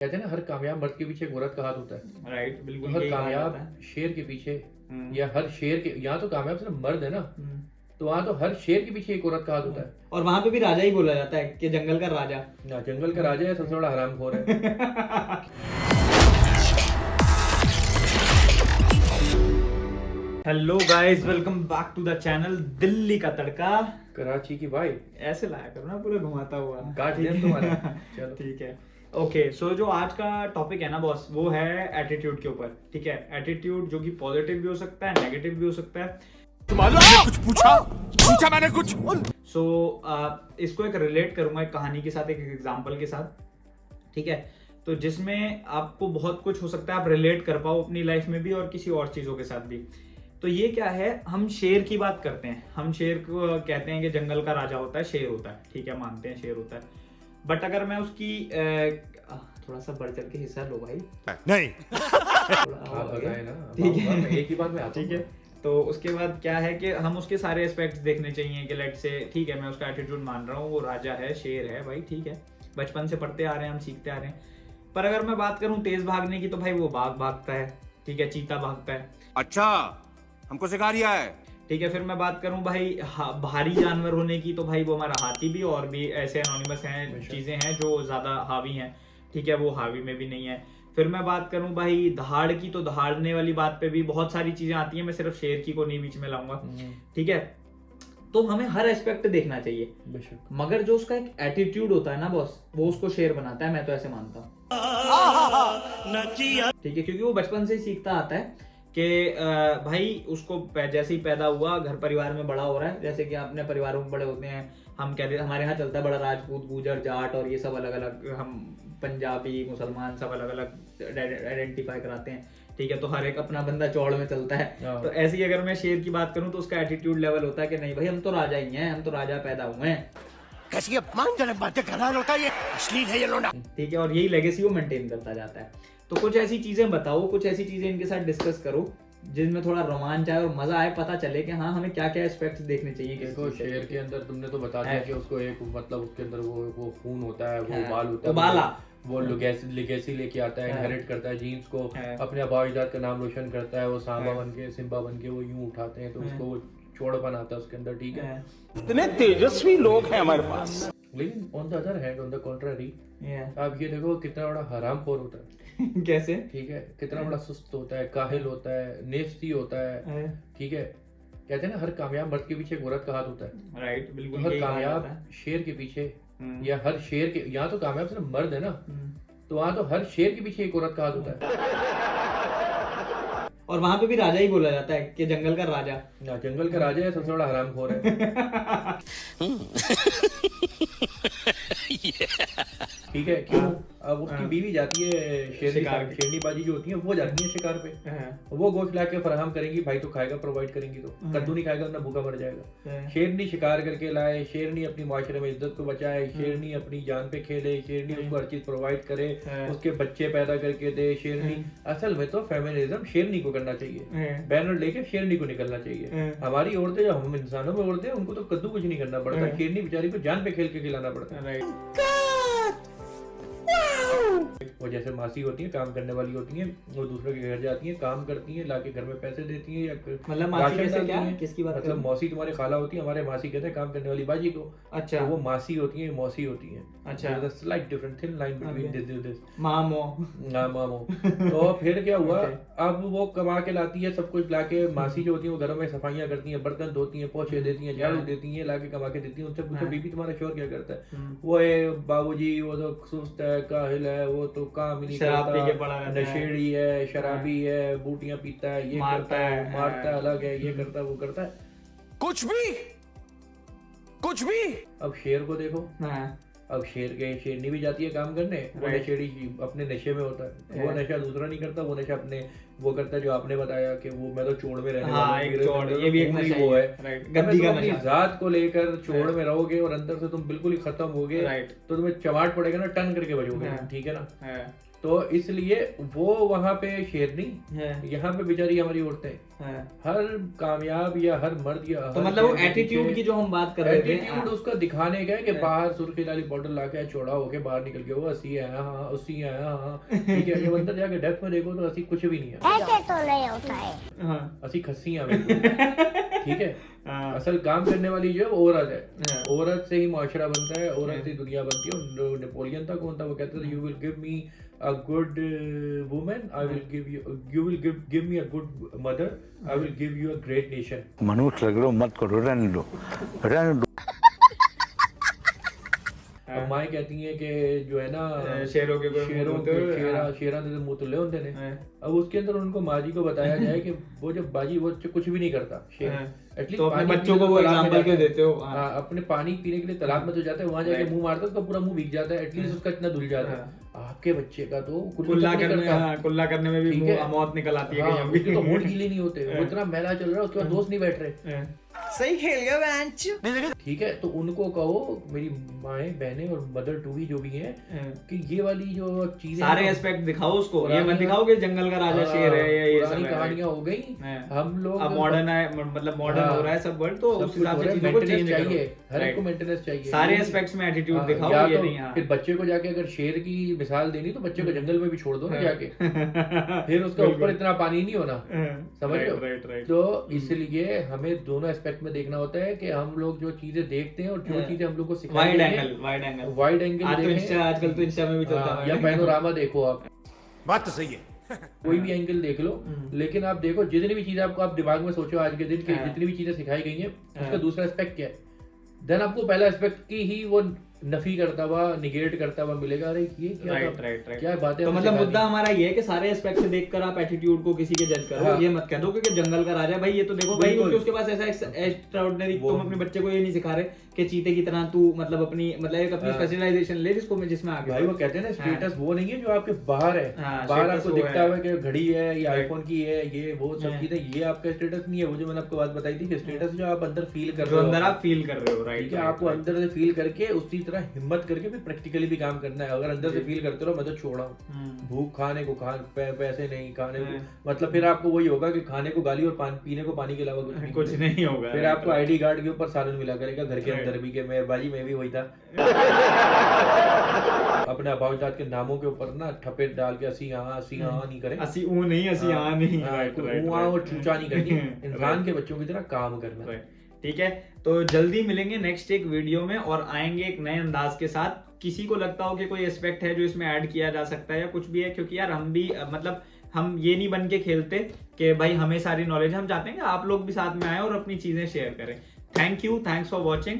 कहते हैं ना, हर कामयाब मर्द के पीछे एक औरत का हाथ होता है। राइट, बिल्कुल तो हर यही कहा जाता कामयाब है। शेर के पीछे हम्म, या हर शेर के, यहाँ तो कामयाब सिर्फ मर्द है ना, हम्म। तो वहाँ तो हर शेर के पीछे एक औरत का हाथ होता है। और वहां पे भी राजा ही बोला जाता है कि जंगल का राजा। ना जंगल का राजा है, सबसे बड़ा हरामखोर है। Hello guys, welcome back to the channel Delhi ka Tadka. Karachi की भाई ऐसे लाया करो ना, पूरा घुमाता हुआ। काट दिया तुम्हारा। चलो ठीक है। ओके, सो जो आज का टॉपिक है ना बॉस, वो है एटीट्यूड के ऊपर। ठीक है, एटीट्यूड जो कि पॉजिटिव भी हो सकता है, नेगेटिव भी हो सकता है। मैंने कुछ पूछा मैंने कुछ। सो इसको एक रिलेट करूंगा एक कहानी के साथ, एक एग्जांपल के साथ। ठीक है, तो जिसमें आपको बहुत कुछ हो सकता है आप रिलेट कर पाओ अपनी लाइफ में भी और किसी और चीजों के साथ भी। तो ये क्या है, हम शेर की बात करते हैं। हम शेर को कहते हैं कि जंगल का राजा होता है, शेर होता है। ठीक है, मानते हैं शेर होता है। बट अगर मैं उसकी थोड़ा सा बढ़ चढ़ के हिस्सा लो भाई। नहीं थोड़ा आप और आगे। बताए ना, ठीक है। मैं एक ही बात में आता ठीक है, तो उसके बाद क्या है कि हम उसके सारे एस्पेक्ट्स देखने चाहिए कि लेट से, ठीक है, मैं उसका एटीट्यूड मान रहा हूँ, वो राजा है, शेर है भाई, ठीक है, बचपन से पढ़ते आ रहे हैं, हम सीखते आ रहे हैं। पर अगर मैं बात करूँ तेज भागने की, तो भाई वो बाघ भागता है, ठीक है, चीता भागता है। अच्छा, हमको सिखा रिया है। ठीक है, फिर मैं बात करूं भाई भारी जानवर होने की, तो भाई वो हमारा हाथी भी, और भी ऐसे एनोनिमस हैं, चीजें हैं जो ज्यादा हावी हैं। ठीक है, वो हावी में भी नहीं है। फिर मैं बात करूं भाई दहाड़ की, तो दहाड़ने वाली बात पे भी बहुत सारी चीजें आती हैं, मैं सिर्फ शेर की को नहीं बीच में लाऊंगा। ठीक है, तो हमें हर एस्पेक्ट देखना चाहिए, बेशक। मगर जो उसका एक एटीट्यूड होता है ना बॉस, वो उसको शेर बनाता है। मैं तो ऐसे मानता हूँ। ठीक है, क्योंकि वो बचपन से ही सीखता आता है कि भाई उसको जैसे ही पैदा हुआ, घर परिवार में बड़ा हो रहा है, जैसे कि अपने परिवारों में बड़े होते हैं। हम कहते हैं हमारे यहाँ चलता है बड़ा राजपूत, गुजर, जाट और ये सब अलग अलग, हम पंजाबी, मुसलमान सब अलग अलग आइडेंटिफाई कराते हैं। ठीक है, तो हर एक अपना बंदा चौड़ में चलता है। तो ऐसे ही अगर मैं शेर की बात करूं, तो उसका एटीट्यूड लेवल होता है कि नहीं भाई, हम तो राजा ही हैं, हम तो राजा पैदा हुए हैं। कैसी अपमानजनक बातें कर रहा है लड़का, ये अश्लील है ये लोना। ठीक है, और यही लेगेसी वो मेंटेन करता जाता है। तो कुछ ऐसी चीजें बताओ, कुछ ऐसी चीजें इनके साथ डिस्कस करो जिनमें थोड़ा रोमांच आए और मजा आए, पता चले कि हाँ हमें क्या क्या एस्पेक्ट्स देखने चाहिए। देखो, शेर के अंदर तुमने तो बता दिया कि उसको एक, मतलब उसके अंदर वो खून होता है, वो हाँ, बाल होता है, उबाला। वो लिगेसी लेके आता है, हाँ। इनहेरिट करता है जीन्स को, हाँ। अपने आबा अजदाद का नाम रोशन करता है। वो सांबा हाँ। बन के, सिम्बा बन के वो यूं उठाते हैं, तो हाँ। उसको वो चोड़ बनाता है उसके अंदर। ठीक है, इतने तेजस्वी लोग हैं हमारे पास। लेकिन on the other hand, on the contrary, आप ये देखो कितना बड़ा हरामखोर होता है। कैसे? ठीक है, कितना बड़ा सुस्त होता है, काहिल होता है, नेफ्सी होता है। ठीक है, कहते हैं ना, हर कामयाब मर्द के पीछे एक औरत का हाथ होता है। राइट, तो बिल्कुल हर यही कहा कामयाब जाता है। शेर के पीछे हम्म। या हर शेर के, यहाँ तो कामयाब सिर्फ मर्द है ना, तो वहाँ तो हर शेर के पीछे एक औरत का हाथ होता है। और वहां पे भी राजा ही बोला जाता है कि जंगल का राजा। ना जंगल का राजा है, सबसे बड़ा हरामखोर है। ठीक है, क्यों? अब उसकी बीवी जाती है शिकार पे। शेरनीबाजी जो होती है, वो जाती है शिकार पे। वो गोश्त ला के फराहम करेंगी, भाई तो खाएगा, प्रोवाइड करेंगी। तो कद्दू नहीं खाएगा ना, भूखा मर जाएगा। शेरनी शिकार करके लाए, शेरनी अपनी माशरे में इज्जत को बचाए, शेरनी अपनी जान पे खेले, शेरनी उसको हर चीज प्रोवाइड करे, उसके बच्चे पैदा करके दे। शेरनी, असल में तो फेमिनिज्म शेरनी को करना चाहिए, बैनर लेके शेरनी को निकलना चाहिए। हमारी औरतें, जो हम इंसानों में औरतें, उनको तो कद्दू कुछ नहीं करना पड़ता, शेरनी बेचारी को जान पे खेल के खिलाना पड़ता है। वो जैसे मासी होती है, काम करने वाली होती हैं, वो दूसरों के घर जाती हैं, काम करती हैं, लाके घर में पैसे देती हैं, या मतलब मासी राशन कैसे, डालती क्या हैं। किसकी बात कर मतलब रहे हो? मौसी तुम्हारी खाला होती है, हमारे मासी कहते हैं काम करने वाली बाजी को। अच्छा, तो वो मासी होती है, मौसी होती है। अच्छा, slight different, thin line between this. मामो। ना मामो। तो फिर क्या हुआ, Okay. अब वो कमा के लाती है, सब कुछ लाके। मासी जो होती है वो घरों में सफाइयां करती हैं, बर्तन धोती हैं, पोछे देती हैं, झाड़ू देती हैं, लाके कमा के देती हैं। उनसे पूछो, बीबी तुम्हारा शोर क्या करता है? वो है बाबूजी, वो तो सुस्त है, काहिल है, वो तो काम ही नहीं शराब पी के करता, पड़ा रहता है, नशेड़ी है, शराबी है, बूटियां पीता है, ये मारता करता है, है, मारता है, अलग है, ये करता है, वो करता है। कुछ भी। अब शेर को देखो, हाँ, अब शेरनी भी जाती है काम करने, वो Right. नशेड़ी अपने नशे में होता है। वो Yeah. नशा दूसरा नहीं करता, वो नशा अपने वो करता है जो आपने बताया कि वो मैं तो चोड़ में रहने हाँ, वाला हूँ, एक मेरे चोड़, अंदर ये भी एक खून ही नशा वो ही है। है। Right. अगर गद्दी तुम का अपनी नशा। जात को लेकर चोड़ Right. में रहोगे और अंदर से तुम बिल्कुल ही खत्म होगे, Right. तो तुम्हें चमाट पड़ेगा ना, टन करके बजोगे, Yeah. ठीक है ना। तो इसलिए वो वहां पे शेरनी, है, यहाँ पे बेचारी हमारी औरतें, है। हर कामयाब या हर मर्द या तो हर मतलब वो शेर के एटीट्यूड पीछे की जो हम बात कर रहे थे, एटीट्यूड उसका दिखाने का है कि हाँ। बाहर सुर्खी वाली बॉटल लाके चौड़ा होके बाहर निकल के वो 80 है, हाँ 80 है, हाँ ठीक है, जब अंदर जाके डेप्थ में देखो तो 80 कुछ भी नहीं है, ऐसे तो नहीं होता है। हाँ, 80 खस्सी है बिल्कुल, ठीक है। हाँ, असल काम करने वाली जो है वो औरत है, हाँ। औरत से ही माशरा बनता है, औरत हाँ। से दुनिया बनती है। और नेपोलियन था, कौन था, वो कहता था you will give me a good woman, I will give you will give me a good mother, I will give you a great nation. मनुष्य लग लो मत करो, रहने दो, रहने दो। अब माएँ कहती हैं कि जो है ना शेरों के कोई शेरों मुंह के तो- शेरा हाँ। शेरा दे मुंह तुले होते ने। हाँ। अब उसके अंदर उनको माँ जी को बताया जाए कि वो जब बाजी वो कुछ भी नहीं करता शेर, हाँ। एटलीस्ट तो अपने पानी बच्चों पीने को वो तालाब में एग्जांपल जाता क्यों है। देते हो? हाँ। हाँ, अपने पानी पीने के लिए तालाब में तो जाता है, वहां जाके Right. मुंह मारता है, उसका पूरा मुंह भीग जाता है, एटलीस्ट उसका इतना धुल जाता है। आपके बच्चे का तो कुल्ला करने, हाँ, कुल्ला करने में भी ठीक मुंह है। मौत निकल आती है हाँ, कहीं उसके तो भी। होंठ गीले नहीं होते, वो इतना मैला चल रहा है, उसके बाद दोस्त नहीं बैठ रहे, हाँ। सही खेल गया बेंच। ठीक है। तो उनको कहो, मेरी माएँ बहनें और मदर टू भी जो भी हैं, कि ये वाली जो चीजें सारे हैं, एस्पेक्ट दिखाओ उसको, ये पुरानी- मत दिखाओ कि जंगल का राजा शेर है या ये सब पुरानी है। कहानियां हो गई, हाँ। हम लोग अब मॉडर्न है, मतलब मॉडर्न हाँ। हो रहा है सब वर्ड, तो सब उस कुछ हिसाब हो से रहा है, चीजों को maintenance चेंज चाहिए, करो। हर एक को Right. मेंटेनेंस चाहिए, सारे ये- एस्पेक्ट्स में एटीट्यूड हाँ, दिखाओ, या ये तो नहीं। हाँ। फिर बच्चे को जाके अगर शेर की मिसाल देनी तो बच्चे को जंगल में भी छोड़ दो ना हाँ। जाके, फिर उसका बिल्कुल। ऊपर इतना पानी नहीं होना, समझ Right, लो। right, right. तो इसलिए हमें दोनों एस्पेक्ट में देखना होता है कि हम लोग जो चीजें देखते हैं और जो हाँ। चीजें हम लोग को सिखाई वाइड गई हैं, angle, wide angle. Wide angle आज तो देखें, इंस्टा, आजकल तो इंस्टा में भी चलता हाँ, है या पैनोरामा देखो आप, बात तो सही है। कोई भी एंगल देख लो, लेकिन आप देखो जितनी भी चीजें आपको आप दिमाग में सोचो आज के दिन की, हाँ। जितनी भी चीजें सिखाई गई हैं, उसका हाँ। दूसरा एस्पेक्ट क्या है, देन आपको पहला एस्पेक्ट की ही वो नफी करता हुआ, निगेट करता हुआ मिलेगा। अरे ये क्या राइट था? Right right. क्या बातें तो हमें मतलब सिखानी मुद्दा है? हमारा ये है कि सारे एस्पेक्ट से देखकर आप एटीट्यूड को किसी के जज करो, हाँ। ये मत कह दो क्योंकि जंगल का राजा भाई, ये तो देखो भाई, बिल्कुल। क्योंकि उसके पास ऐसा एक्स्ट्राऑर्डिनरी, वो- तुम अपने बच्चे को ये नहीं सिखा रहे कि चीते की तरह तू मतलब अपनी मतलब एक अपनी हाँ। स्पेशलाइजेशन ले जिसको मैं जिसमें आगे भाई वो कहते हैं ना स्टेटस वो नहीं है जो आपके बाहर है, हाँ, बाहर status आपको वो दिखता है। है कि घड़ी है या Right. आईफोन की है, ये वो सब हाँ। चीजें, ये आपका स्टेटस नहीं है। वो जो मैंने आपको बात बताई थी कि स्टेटस जो आप अंदर फील कर जो रहे अंदर हो, आप फील कर रहे हो। राइट ठीक है, आपको अंदर से फील करके उसी तरह हिम्मत करके भी प्रैक्टिकली भी काम करना है। अगर अंदर से फील करते रहो मैं तो छोड़ा हूँ, भूख खाने को पैसे नहीं खाने को, मतलब फिर आपको वही होगा कि खाने को गाली और पीने को पानी के अलावा कुछ नहीं। कुछ नहीं होगा। फिर आपको आईडी कार्ड के ऊपर सालन मिला करेगा घर के Right. अंदर भी, कि मैं बाजी मैं भी वही था। अपने अबाउजात के नामों के ऊपर ना ठप्पे डाल के असी हाँ नहीं करे, असी ऊ नहीं, असी हाँ नहीं। हाँ, Right, कोई right, ऊँ right. और चूचा नहीं करनी, इंसान Right. के बच्चों की तरह काम करना। Right. ठीक है, तो जल्दी मिलेंगे नेक्स्ट एक वीडियो में और आएंगे एक नए अंदाज के साथ। किसी को लगता हो कि कोई एस्पेक्ट है जो इसमें ऐड किया जा सकता है या कुछ भी है, क्योंकि यार हम भी मतलब हम ये नहीं बन के खेलते कि भाई हमें सारी नॉलेज, हम चाहते हैं कि आप लोग भी साथ में आए और अपनी चीजें शेयर करें। Thank you, thanks for watching.